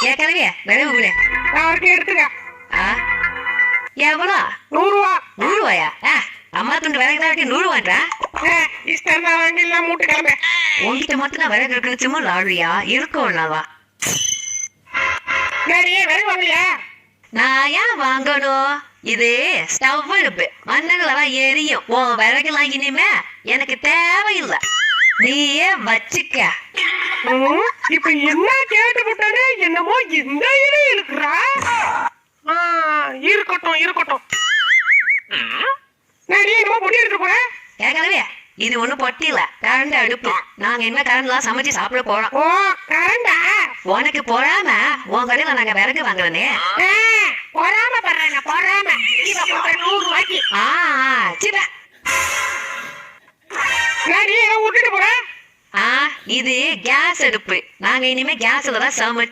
கேட்கலையே விரைவு கூட அவருக்கு எடுத்துக்க. எவ்வளோ? 100 ரூபா. 100 ரூபாயா? அம்மா துண்டு விறகு தான் இருக்கு 100 ரூபான்றா? இஷ்டம் தான் வாங்கிடலாம், மூட்டு கிளம்ப. உங்ககிட்ட மட்டும் தான் விறகு இருக்குன்னு சும்மா லாடுறியா? இருக்கும்னாவா? விறகு வாங்கலையா? நான் ஏன் வாங்கணும்? இது ஸ்டவ் அடுப்பு, மண்ணெல்லாம் எரியும். உன் விறகுலாம் இனிமே எனக்கு தேவையில்லை, நீயே வச்சுக்க. இப்ப என்ன கேட்டு விட்டானே, என்னமோ இந்த இடம் இருக்குறா. இருக்கட்டும் இருக்கட்டும். என்னமோ பொட்டி எடுத்து போற. கேட்கலவே, இது ஒண்ணும் பொட்டி இல்ல, கரண்ட் அடுப்பு. நாங்க என்ன கரண்ட்லாம் சமைச்சு சாப்பிட போறோம். ஓ கரண்டா? உனக்கு பொறாம உன் கடையில நாங்க விறகு வாங்குறனே. பொறாம பண்றாங்க, பொறாம. இவ போற 100 ரூபாய்க்கு. சிவ விட்டுட்டு போற. இது கேஸ் அடுப்பு. நாங்க இனிமே கேஸ்ல தான் சமைச்சு